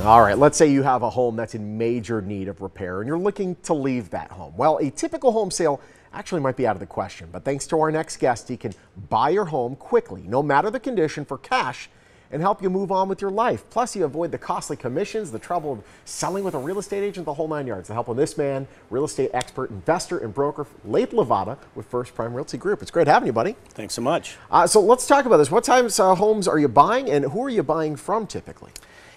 All right, let's say you have a home that's in major need of repair and you're looking to leave that home. Well, a typical home sale actually might be out of the question, but thanks to our next guest, he can buy your home quickly, no matter the condition, for cash and help you move on with your life. Plus, you avoid the costly commissions, the trouble of selling with a real estate agent, the whole 9 yards. To help on this man, real estate expert, investor, and broker, Lathe Lavada with First Prime Realty Group. It's great having you, buddy. Thanks so much. So let's talk about this. What types of homes are you buying, and who are you buying from typically?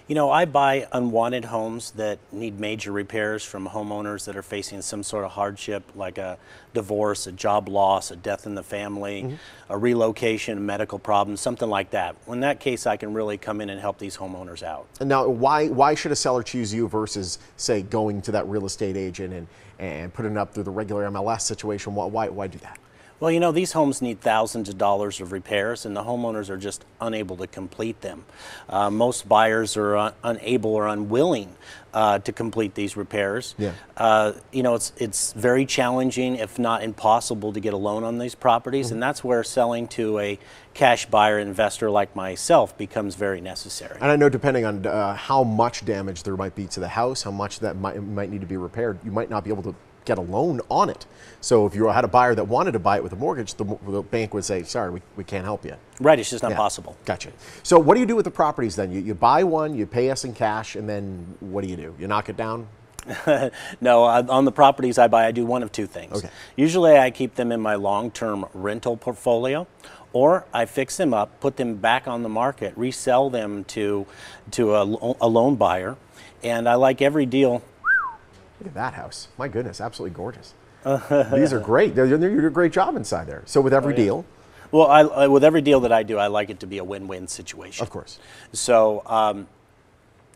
You know, I buy unwanted homes that need major repairs from homeowners that are facing some sort of hardship, like a divorce, a job loss, a death in the family, a relocation, a medical problem, something like that. In that case, I can really come in and help these homeowners out. And now, why should a seller choose you versus, say, going to that real estate agent and putting it up through the regular MLS situation? Why do that? Well, you know, these homes need thousands of dollars of repairs, and the homeowners are just unable to complete them. Most buyers are unable or unwilling to complete these repairs. Yeah. You know, it's very challenging, if not impossible, to get a loan on these properties, and that's where selling to a cash buyer investor like myself becomes very necessary. And I know, depending on how much damage there might be to the house, how much that might need to be repaired, you might not be able to get a loan on it. So if you had a buyer that wanted to buy it with a mortgage, the bank would say, sorry, we can't help you. Right, it's just not possible. Gotcha. So what do you do with the properties then? You buy one, you pay us in cash, and then what do? You knock it down? No, on the properties I buy, I do one of two things. Okay. Usually I keep them in my long-term rental portfolio, or I fix them up, put them back on the market, resell them to a loan buyer, and I like every deal. Look at that house. My goodness, absolutely gorgeous. These are great. You do a great job inside there. So with every deal? Well, with every deal that I do, I like it to be a win-win situation. Of course. So,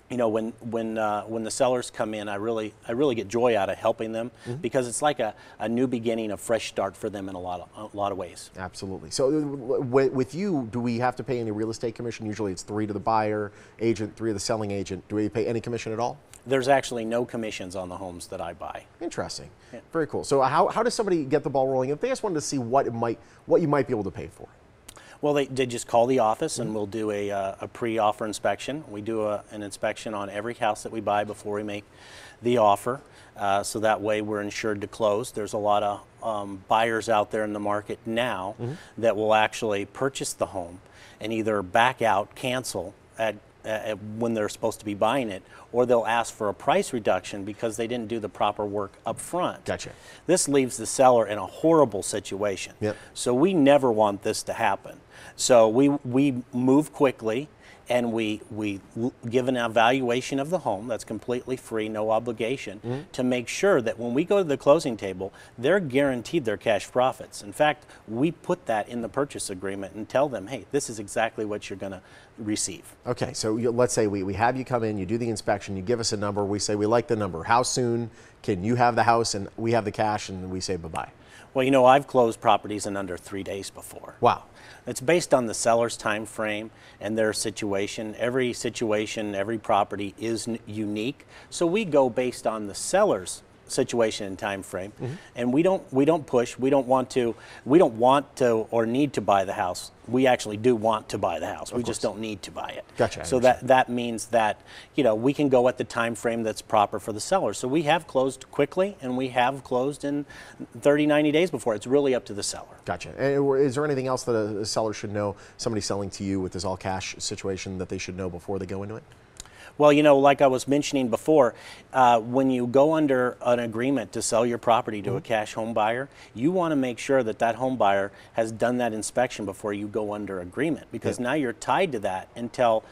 you know, when the sellers come in, I really get joy out of helping them because it's like a new beginning, a fresh start for them in a lot of ways. Absolutely. So with you, do we have to pay any real estate commission? Usually it's 3 to the buyer agent, 3 to the selling agent. Do we pay any commission at all? There's actually no commissions on the homes that I buy. Interesting. Yeah. Very cool. So how does somebody get the ball rolling if they just wanted to see what you might be able to pay for? Well, they just call the office and we'll do a pre-offer inspection. We do an inspection on every house that we buy before we make the offer. So that way we're insured to close. There's a lot of buyers out there in the market now that will actually purchase the home and either back out, cancel when they're supposed to be buying it, or they'll ask for a price reduction because they didn't do the proper work up front. Gotcha. This leaves the seller in a horrible situation. Yep. So we never want this to happen. So we move quickly and we give an evaluation of the home that's completely free, no obligation, to make sure that when we go to the closing table, they're guaranteed their cash profits. In fact, we put that in the purchase agreement and tell them, hey, this is exactly what you're going to receive. Okay, so let's say we have you come in, you do the inspection, you give us a number, we say we like the number. How soon can you have the house and we have the cash and we say bye-bye? Well, you know, I've closed properties in under 3 days before. Wow. It's based on the seller's time frame and their situation. Every situation, every property is unique. So we go based on the seller's situation and time frame, and we don't push. We don't want to or need to buy the house. We actually do want to buy the house. We just don't need to buy it. Gotcha. So that means that, you know, we can go at the time frame that's proper for the seller. So we have closed quickly and we have closed in 30, 90 days before. It's really up to the seller. Gotcha. And is there anything else that a seller should know, somebody selling to you with this all cash situation, that they should know before they go into it? Well, you know, like I was mentioning before, when you go under an agreement to sell your property to a cash home buyer, you want to make sure that that home buyer has done that inspection before you go under agreement, because now you're tied to that until,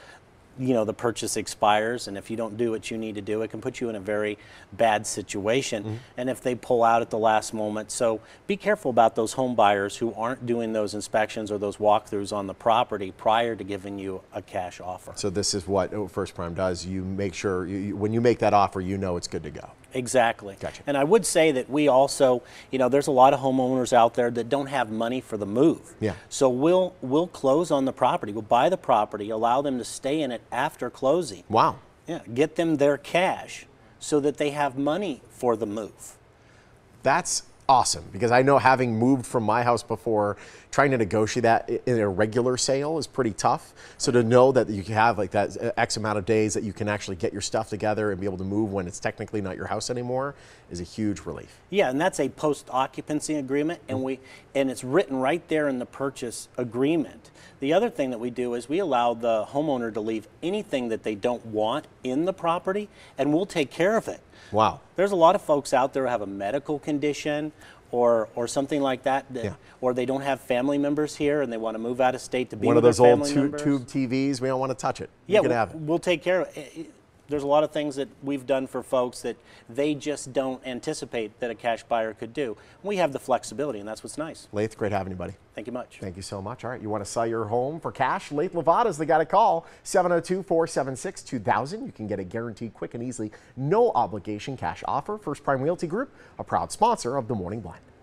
you know, the purchase expires, and if you don't do what you need to do, it can put you in a very bad situation. And if they pull out at the last moment, so be careful about those home buyers who aren't doing those inspections or those walkthroughs on the property prior to giving you a cash offer. So this is what First Prime does. You make sure when you make that offer, you know it's good to go. Exactly. Gotcha. And I would say that we also, you know, there's a lot of homeowners out there that don't have money for the move. Yeah. So we'll close on the property. We'll buy the property, allow them to stay in it after closing. Wow. Yeah. Get them their cash so that they have money for the move. That's awesome, because I know, having moved from my house before, trying to negotiate that in a regular sale is pretty tough. So to know that you can have like that X amount of days that you can actually get your stuff together and be able to move when it's technically not your house anymore is a huge relief. Yeah, and that's a post-occupancy agreement, and it's written right there in the purchase agreement. The other thing that we do is we allow the homeowner to leave anything that they don't want in the property, and we'll take care of it. Wow. There's a lot of folks out there who have a medical condition or something like that, or they don't have family members here and they want to move out of state to be with their family members. One of those old tube TVs, we don't want to touch it. Yeah, you can have it. We'll take care of it. There's a lot of things that we've done for folks that they just don't anticipate that a cash buyer could do. We have the flexibility, and that's what's nice. Lathe, great having you, buddy. Thank you much. Thank you so much. All right, you want to sell your home for cash? Lathe Lavada's the guy to call. 702-476-2000. You can get a guaranteed, quick and easy, no obligation cash offer. First Prime Realty Group, a proud sponsor of the Morning Blind.